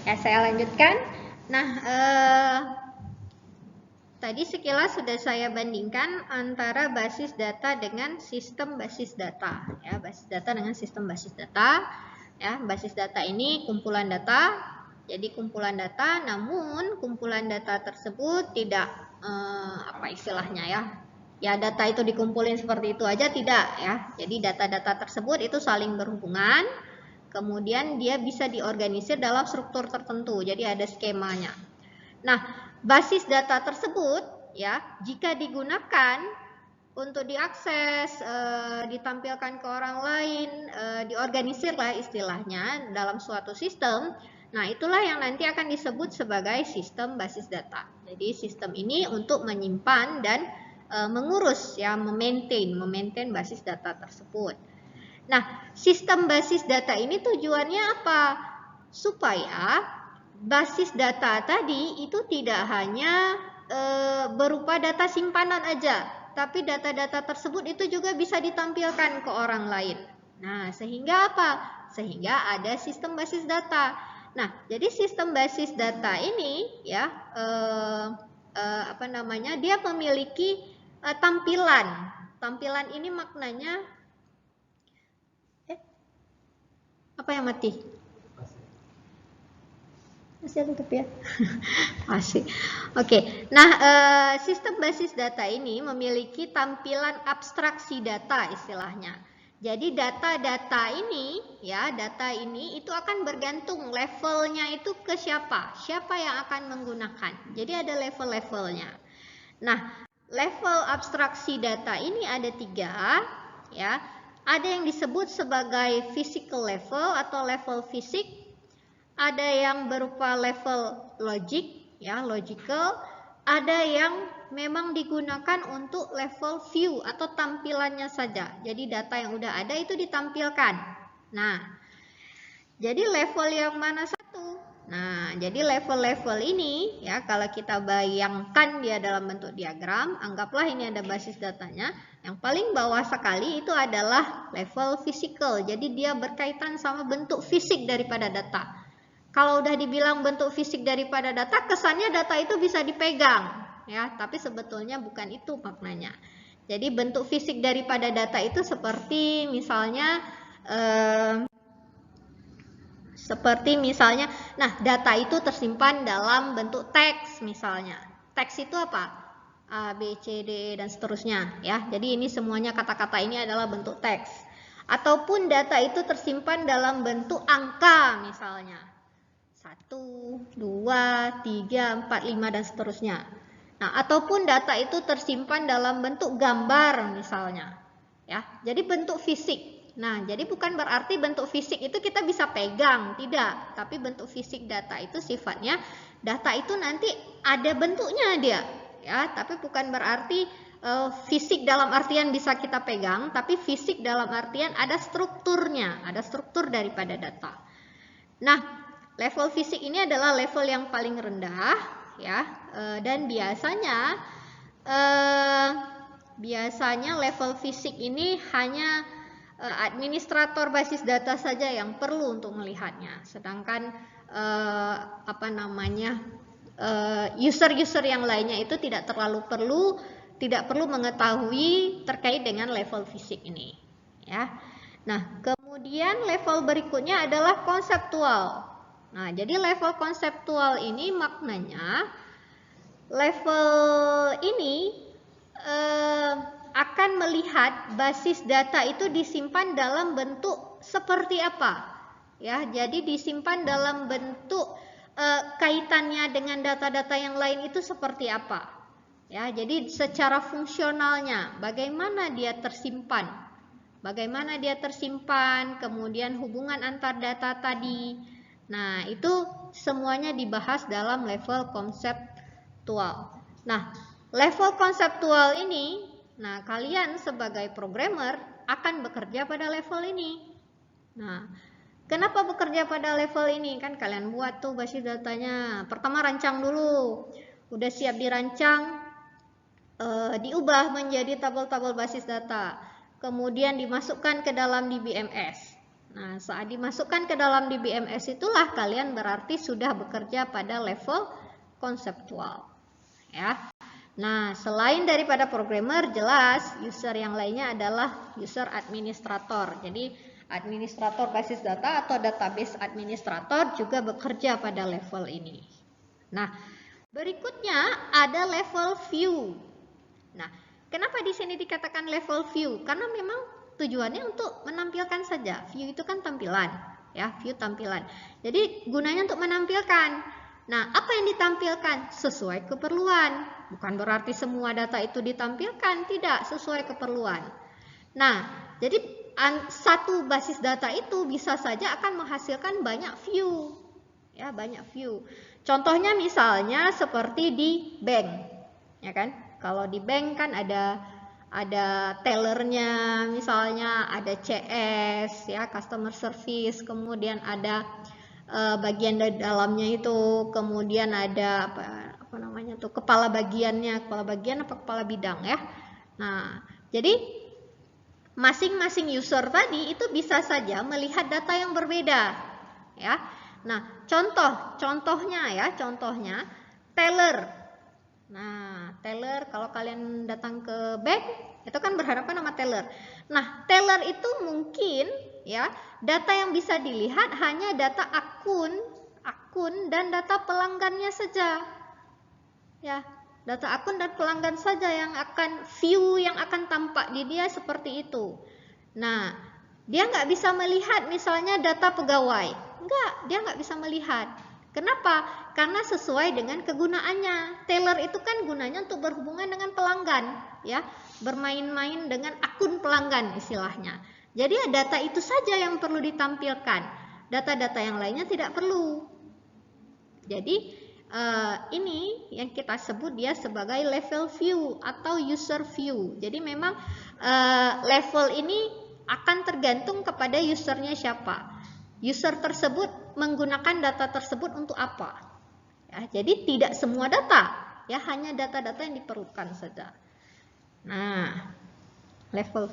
Ya, saya lanjutkan. Nah, tadi sekilas sudah saya bandingkan antara basis data dengan sistem basis data. Ya, basis data dengan sistem basis data. Ya, basis data ini kumpulan data. Jadi kumpulan data, namun kumpulan data tersebut tidak apa istilahnya ya? Ya, data itu dikumpulin seperti itu aja tidak ya. Jadi data-data tersebut itu saling berhubungan. Kemudian dia bisa diorganisir dalam struktur tertentu. Jadi ada skemanya. Nah, basis data tersebut ya, jika digunakan untuk diakses, ditampilkan ke orang lain, diorganisir lah istilahnya dalam suatu sistem. Nah, itulah yang nanti akan disebut sebagai sistem basis data. Jadi sistem ini untuk menyimpan dan mengurus ya, memaintain basis data tersebut. Nah, sistem basis data ini tujuannya apa? Supaya basis data tadi itu tidak hanya berupa data simpanan aja, tapi data-data tersebut itu juga bisa ditampilkan ke orang lain. Nah, sehingga apa? Sehingga ada sistem basis data. Nah, jadi sistem basis data ini ya apa namanya? Dia memiliki tampilan. Tampilan ini maknanya apa yang mati? Masih tutup ya? Masih. Oke. Nah, sistem basis data ini memiliki tampilan abstraksi data istilahnya. Jadi data-data ini ya, data ini itu akan bergantung levelnya itu ke siapa? Siapa yang akan menggunakan. Jadi ada level-levelnya. Nah, level abstraksi data ini ada 3 ya. Ada yang disebut sebagai physical level atau level fisik, ada yang berupa level logic ya, logical, ada yang memang digunakan untuk level view atau tampilannya saja. Jadi data yang udah ada itu ditampilkan. Nah, jadi level yang mana satu? Nah, jadi level-level ini ya, kalau kita bayangkan dia dalam bentuk diagram, anggaplah ini ada basis datanya. Yang paling bawah sekali itu adalah level physical. Jadi dia berkaitan sama bentuk fisik daripada data. Kalau udah dibilang bentuk fisik daripada data, kesannya data itu bisa dipegang ya, tapi sebetulnya bukan itu maknanya. Jadi bentuk fisik daripada data itu seperti misalnya nah, data itu tersimpan dalam bentuk teks misalnya. Teks itu apa? A, B, C, D, dan seterusnya ya. Jadi ini semuanya kata-kata ini adalah bentuk teks. Ataupun data itu tersimpan dalam bentuk angka misalnya. 1, 2, 3, 4, 5, dan seterusnya. Nah, ataupun data itu tersimpan dalam bentuk gambar misalnya. Ya, jadi bentuk fisik. Nah, jadi bukan berarti bentuk fisik itu kita bisa pegang, tidak. Tapi bentuk fisik data itu sifatnya data itu nanti ada bentuknya dia, ya. Tapi bukan berarti fisik dalam artian bisa kita pegang, tapi fisik dalam artian ada strukturnya, ada struktur daripada data. Nah, level fisik ini adalah level yang paling rendah, ya, dan biasanya level fisik ini hanya administrator basis data saja yang perlu untuk melihatnya, sedangkan user-user yang lainnya itu tidak perlu mengetahui terkait dengan level fisik ini, ya. Nah, kemudian level berikutnya adalah konseptual. Nah, jadi level konseptual ini maknanya level ini akan melihat basis data itu disimpan dalam bentuk seperti apa. Ya, jadi disimpan dalam bentuk kaitannya dengan data-data yang lain itu seperti apa. Ya, jadi secara fungsionalnya bagaimana dia tersimpan. Bagaimana dia tersimpan, kemudian hubungan antar data tadi. Nah, itu semuanya dibahas dalam level konseptual. Nah, level konseptual ini, nah kalian sebagai programmer akan bekerja pada level ini. Nah, kenapa bekerja pada level ini? Kan kalian buat tuh basis datanya. Pertama rancang dulu. Udah siap dirancang, diubah menjadi tabel-tabel basis data. Kemudian dimasukkan ke dalam DBMS. Nah, saat dimasukkan ke dalam DBMS itulah kalian berarti sudah bekerja pada level konseptual. Ya. Nah, selain daripada programmer, jelas user yang lainnya adalah user administrator. Jadi, administrator basis data atau database administrator juga bekerja pada level ini. Nah, berikutnya ada level view. Nah, kenapa di sini dikatakan level view? Karena memang tujuannya untuk menampilkan saja. View itu kan tampilan, ya, view tampilan. Jadi gunanya untuk menampilkan. Nah, apa yang ditampilkan? Sesuai keperluan. Bukan berarti semua data itu ditampilkan, tidak, sesuai keperluan. Nah, jadi satu basis data itu bisa saja akan menghasilkan banyak view. Ya, banyak view. Contohnya misalnya seperti di bank. Ya kan? Kalau di bank kan ada tellernya, misalnya ada CS, ya, customer service, kemudian ada bagian dari dalamnya itu, kemudian ada apa namanya tuh, kepala bagiannya, kepala bagian apa kepala bidang, ya. Nah, jadi masing-masing user tadi itu bisa saja melihat data yang berbeda, ya. Nah, contohnya teller. Nah, teller, kalau kalian datang ke bank itu kan berhadapan sama teller. Nah, teller itu mungkin, ya, data yang bisa dilihat hanya data akun dan data pelanggannya saja. Ya, data akun dan pelanggan saja yang akan view, yang akan tampak di dia seperti itu. Nah, dia nggak bisa melihat misalnya data pegawai. Dia nggak bisa melihat. Kenapa? Karena sesuai dengan kegunaannya. Teller itu kan gunanya untuk berhubungan dengan pelanggan, ya, bermain-main dengan akun pelanggan istilahnya. Jadi data itu saja yang perlu ditampilkan. Data-data yang lainnya tidak perlu. Jadi ini yang kita sebut dia sebagai level view atau user view. Jadi memang level ini akan tergantung kepada usernya siapa. User tersebut menggunakan data tersebut untuk apa? Ya, jadi tidak semua data, ya, hanya data-data yang diperlukan saja. Nah, level